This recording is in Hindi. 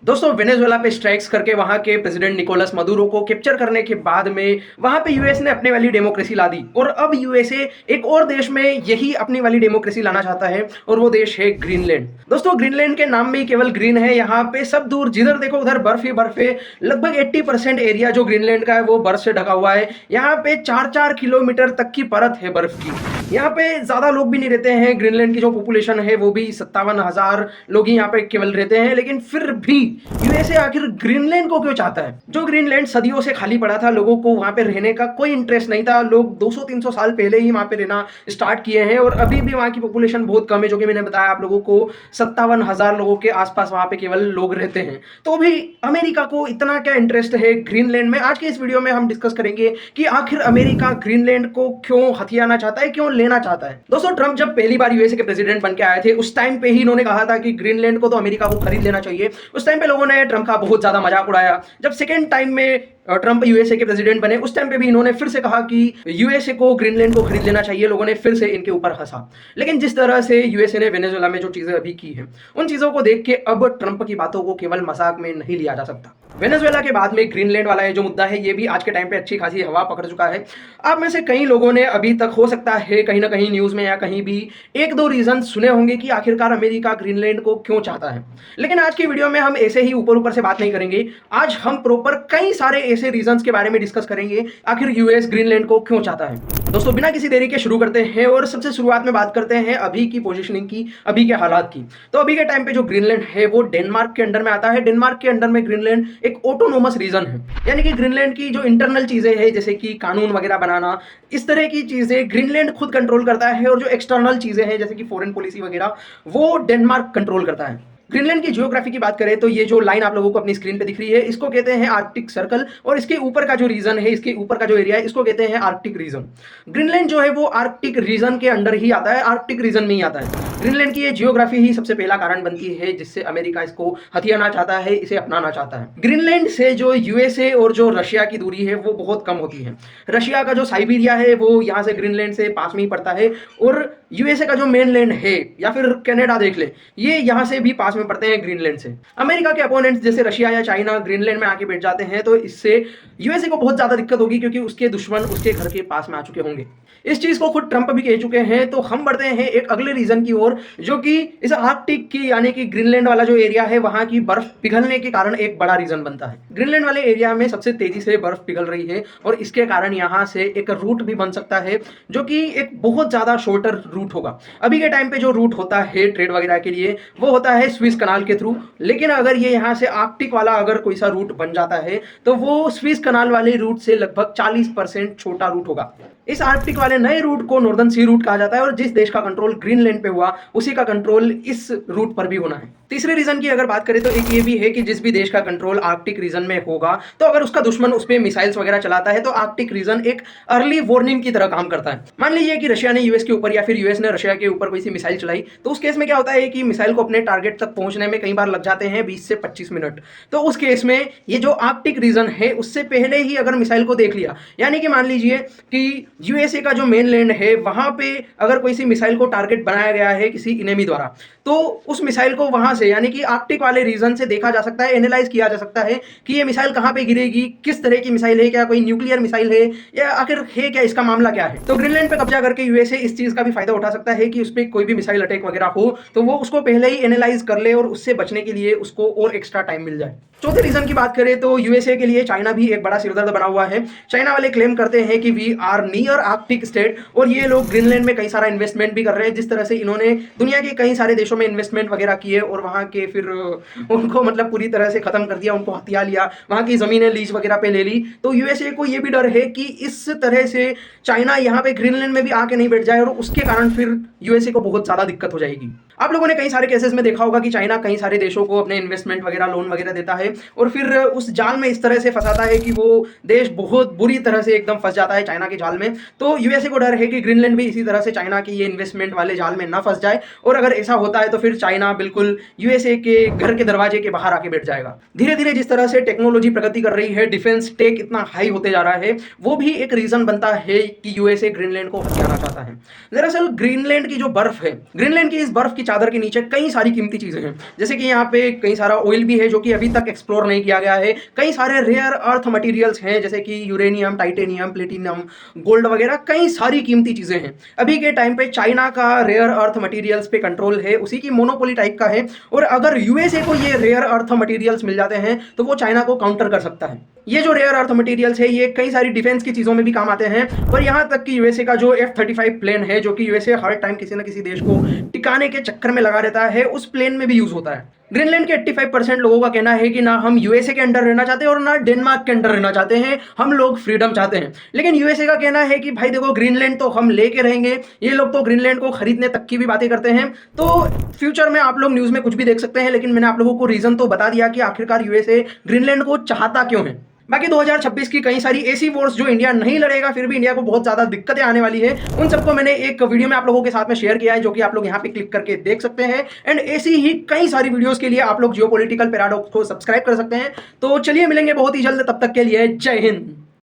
दोस्तों वेनेजुएला पे स्ट्राइक्स करके वहां के प्रेसिडेंट निकोलस मदुरो को कैप्चर करने के बाद में वहां पे यूएस ने अपने वाली डेमोक्रेसी ला दी और अब यूएसए एक और देश में यही अपनी वाली डेमोक्रेसी लाना चाहता है और वो देश है ग्रीनलैंड। दोस्तों ग्रीनलैंड के नाम में ही केवल ग्रीन है, यहाँ पे सब दूर जिधर देखो उधर बर्फ ही बर्फ है। लगभग 80% एरिया जो ग्रीनलैंड का है वो बर्फ से ढका हुआ है। यहाँ पे 4-4 किलोमीटर तक की परत है बर्फ की। यहाँ पे ज्यादा लोग भी नहीं रहते हैं। ग्रीनलैंड की जो पॉपुलेशन है वो भी 57,000 लोग ही यहाँ पे केवल रहते हैं, लेकिन फिर भी यूएसए आखिर ग्रीनलैंड को क्यों चाहता है? जो ग्रीनलैंड सदियों से खाली पड़ा था, लोगों को वहां पे रहने का कोई इंटरेस्ट नहीं था। लोग 200-300 साल पहले ही वहां पे रहना स्टार्ट किए हैं और अभी भी वहां की पॉपुलेशन बहुत कम है, जो कि मैंने बताया आप लोगों को 57,000 लोगों के आसपास वहां पे केवल लोग रहते हैं। तो भी अमेरिका को इतना क्या इंटरेस्ट है ग्रीनलैंड में? आज के इस वीडियो में हम डिस्कस करेंगे कि आखिर अमेरिका ग्रीनलैंड को क्यों हथियाना चाहता है, क्यों लेना चाहता है। दोस्तों ट्रंप जब पहली बार यूएसए के प्रेसिडेंट बन के आए थे, उस टाइम पे ही इन्होंने कहा था कि ग्रीनलैंड को तो अमेरिका को खरीद लेना चाहिए। उस टाइम पे लोगों ने ट्रंप का बहुत ज्यादा मजाक उड़ाया। जब सेकेंड टाइम में ट्रंप यूएसए के प्रेसिडेंट बने, उस टाइम पे भी इन्होंने फिर से कहा कि यूएसए को ग्रीनलैंड को खरीद लेना चाहिए। लोगों ने फिर से इनके ऊपर हंसा। लेकिन जिस तरह से यूएसए ने वेनेजुएला में जो चीजें अभी की हैं, उन चीजों को देख के अब ट्रंप की बातों को केवल मजाक में नहीं लिया जा सकता। वेनेजुएला के बाद में ग्रीनलैंड वाला ये जो मुद्दा है, ये भी आज के टाइम पे अच्छी खासी हवा पकड़ चुका है। आप में से कई लोगों ने अभी तक हो सकता है कहीं ना कहीं न्यूज में या कहीं भी एक दो रीजन सुने होंगे कि आखिरकार अमेरिका ग्रीनलैंड को क्यों चाहता है। लेकिन आज की वीडियो में हम ऐसे ही ऊपर ऊपर से बात नहीं करेंगे। आज हम प्रॉपर कई सारे ऐसे रीजन के बारे में डिस्कस करेंगे आखिर यूएस ग्रीनलैंड को क्यों चाहता है। दोस्तों बिना किसी देरी के शुरू करते हैं और सबसे शुरुआत में बात करते हैं अभी की पोजीशनिंग की, अभी के हालात की। तो अभी के टाइम पे जो ग्रीनलैंड है वो डेनमार्क के अंडर में आता है। डेनमार्क के अंडर में ग्रीनलैंड एक ऑटोनोमस रीजन है, यानी कि ग्रीनलैंड की जो इंटरनल चीजें हैं जैसे कि कानून वगैरह बनाना, इस तरह की चीजें ग्रीनलैंड खुद कंट्रोल करता है और जो एक्सटर्नल चीजें हैं जैसे कि फॉरेन पॉलिसी वगैरह वो डेनमार्क कंट्रोल करता है। ग्रीनलैंड की जियोग्राफी की बात करें तो ये जो लाइन आप लोगों को अपनी स्क्रीन पे दिख रही है, इसको कहते हैं आर्कटिक सर्कल और इसके ऊपर का जो रीजन है, इसके ऊपर का जो एरिया है, इसको कहते हैं आर्कटिक रीजन। ग्रीनलैंड जो है वो आर्कटिक रीजन के अंडर ही आता है, आर्कटिक रीजन में ही आता है। ग्रीनलैंड की ये जियोग्राफी ही सबसे पहला कारण बनती है जिससे अमेरिका इसको हथियाना चाहता है, इसे अपनाना चाहता है। ग्रीनलैंड से जो यूएसए और जो रशिया की दूरी है वो बहुत कम होती है। रशिया का जो साइबेरिया है वो यहाँ से ग्रीनलैंड से पास में ही पड़ता है और यूएसए का जो मेनलैंड है या फिर कनाडा देख ले, ये यहाँ से भी पास में पड़ते हैं ग्रीनलैंड से। अमेरिका के अपोनेंट्स जैसे रशिया या चाइना ग्रीनलैंड में आके बैठ जाते हैं तो इससे यूएसए को बहुत ज्यादा दिक्कत होगी, क्योंकि उसके दुश्मन उसके घर के पास में आ चुके होंगे। इस चीज को खुद ट्रंप भी कह चुके हैं। तो हम बढ़ते हैं एक अगले रीजन की ओर, जो कि इस आर्कटिक की यानी कि ग्रीनलैंड वाला जो एरिया है वहां की बर्फ पिघलने के कारण एक बड़ा रीजन बनता है। ग्रीनलैंड वाले एरिया में सबसे तेजी से बर्फ पिघल रही है और इसके कारण यहाँ से एक रूट भी बन सकता है, जो कि एक बहुत ज्यादा शॉर्टर रूट होगा। अभी के टाइम पे जो रूट होता है ट्रेड वगैरह के लिए वो होता है स्विस कनाल के थ्रू, लेकिन अगर ये यहाँ से आर्कटिक वाला अगर कोई सा रूट बन जाता है तो वो स्विस कनाल वाले रूट से लगभग 40% छोटा रूट होगा। इस आर्कटिक वाले नए रूट को नॉर्दर्न सी रूट कहा जाता है और जिस देश का कंट्रोल ग्रीनलैंड पे हुआ उसी का कंट्रोल इस रूट पर भी होना है। तीसरे रीजन की अगर बात करें तो एक ये भी है कि जिस भी देश का कंट्रोल आर्कटिक रीजन में होगा तो अगर उसका दुश्मन उस पर मिसाइल्स वगैरह चलाता है तो आर्कटिक रीजन एक अर्ली वार्निंग की तरह काम करता है। मान लीजिए कि रशिया ने यूएस के ऊपर या फिर यूएस ने रशिया के ऊपर कोई सी मिसाइल चलाई, तो उस केस में क्या होता है कि मिसाइल को अपने टारगेट तक पहुंचने में कई बार लग जाते हैं 20 से 25 मिनट। तो उस केस में ये जो आर्कटिक रीजन है उससे पहले ही अगर मिसाइल को देख लिया, यानी कि मान लीजिए कि यूएसए का जो मेनलैंड है वहां पे अगर कोई सी मिसाइल को टारगेट बनाया गया है किसी इनेमी द्वारा, तो उस मिसाइल को वहां से यानी कि आर्कटिक वाले रीजन से देखा जा सकता है, एनालाइज किया जा सकता है कि ये मिसाइल कहां पे गिरेगी, किस तरह की मिसाइल है, क्या कोई न्यूक्लियर मिसाइल है या आखिर है क्या, इसका मामला क्या है। तो ग्रीनलैंड पे कब्जा करके यूएसए इस चीज का भी फायदा उठा सकता है कि उस पर कोई भी मिसाइल अटैक वगैरह हो तो वो उसको पहले ही एनालाइज कर ले और उससे बचने के लिए उसको और एक्स्ट्रा टाइम मिल जाए। चौथे रीजन की बात करें तो यूएसए के लिए चाइना भी एक बड़ा सिरदर्द बना हुआ है। चाइना वाले क्लेम करते हैं कि we are near Arctic state और ये लोग ग्रीनलैंड में कई सारा इन्वेस्टमेंट भी कर रहे हैं। जिस तरह से इन्होंने दुनिया के कई सारे देशों में इन्वेस्टमेंट वगैरह किए और वहां के फिर उनको मतलब पूरी तरह से खत्म कर दिया, उनको हथिया लिया, वहां की जमीनें लीज वगैरह पे ले ली। तो यूएसए को ये भी डर है कि इस तरह से चाइना यहाँ पे ग्रीनलैंड में भी आके नहीं बैठ जाए और उसके कारण फिर यूएसए को बहुत ज्यादा दिक्कत हो जाएगी। आप लोगों ने कई सारे केसेस में देखा होगा कि चाइना कई सारे देशों को अपने इन्वेस्टमेंट वगैरह लोन वगैरह देता है और फिर उस जाल में इस तरह से फंसाता है कि वो देश बहुत बुरी तरह से एकदम फंस जाता है चाइना के जाल में। तो यूएसए को डर है कि ग्रीनलैंड भी इसी तरह से चाइना की ये इन्वेस्टमेंट वाले जाल में ना फंस जाए और अगर ऐसा होता है तो फिर चाइना बिल्कुल यूएसए के घर के दरवाजे के बाहर आके बैठ जाएगा। धीरे धीरे जिस तरह से टेक्नोलॉजी प्रगति कर रही है, डिफेंस टेक इतना हाई होते जा रहा है, वो भी एक रीजन बनता है कि यूएसए ग्रीनलैंड को हथियाना चाहता है। दरअसल ग्रीनलैंड की जो बर्फ है, ग्रीनलैंड की इस बर्फ की चादर के नीचे कई सारी कीमती चीज़ें हैं। जैसे कि यहाँ पे कई सारा ऑयल भी है जो कि अभी तक एक्सप्लोर नहीं किया गया है। कई सारे रेयर अर्थ मटेरियल्स हैं जैसे कि यूरेनियम, टाइटेनियम, प्लेटिनम, गोल्ड वगैरह कई सारी कीमती चीज़ें हैं। अभी के टाइम पे चाइना का रेयर अर्थ मटेरियल्स पे कंट्रोल है, उसी की मोनोपोली टाइप का है। और अगर यूएसए को ये रेयर अर्थ मटेरियल्स मिल जाते हैं तो वो चाइना को काउंटर कर सकता है। ये जो रेयर अर्थ मटेरियल्स है ये कई सारी डिफेंस की चीज़ों में भी काम आते हैं। और यहाँ तक कि यूएसए का जो F-35 प्लेन है जो कि यूएसए हर टाइम किसी न किसी देश को टिकाने के चक्कर में लगा रहता है, उस प्लेन में भी यूज़ होता है। ग्रीनलैंड के 85% लोगों का कहना है कि ना हम यूएसए के अंडर रहना चाहते हैं और ना डेनमार्क के अंडर रहना चाहते हैं, हम लोग फ्रीडम चाहते हैं। लेकिन यूएसए का कहना है कि भाई देखो ग्रीनलैंड तो हम लेके रहेंगे, ये लोग तो ग्रीनलैंड को खरीदने तक की भी बातें करते हैं। तो फ्यूचर में आप लोग न्यूज़ में कुछ भी देख सकते हैं, लेकिन मैंने आप लोगों को रीज़न तो बता दिया कि आखिरकार यूएसए ग्रीनलैंड को चाहता क्यों है। बाकी 2026 की कई सारी ऐसी वॉर्स जो इंडिया नहीं लड़ेगा फिर भी इंडिया को बहुत ज़्यादा दिक्कतें आने वाली है, उन सबको मैंने एक वीडियो में आप लोगों के साथ में शेयर किया है जो कि आप लोग यहाँ पे क्लिक करके देख सकते हैं। एंड ऐसी ही कई सारी वीडियोस के लिए आप लोग जियोपॉलिटिकल पैराडॉक्स को सब्सक्राइब कर सकते हैं। तो चलिए मिलेंगे बहुत ही जल्द, तब तक के लिए जय हिंद।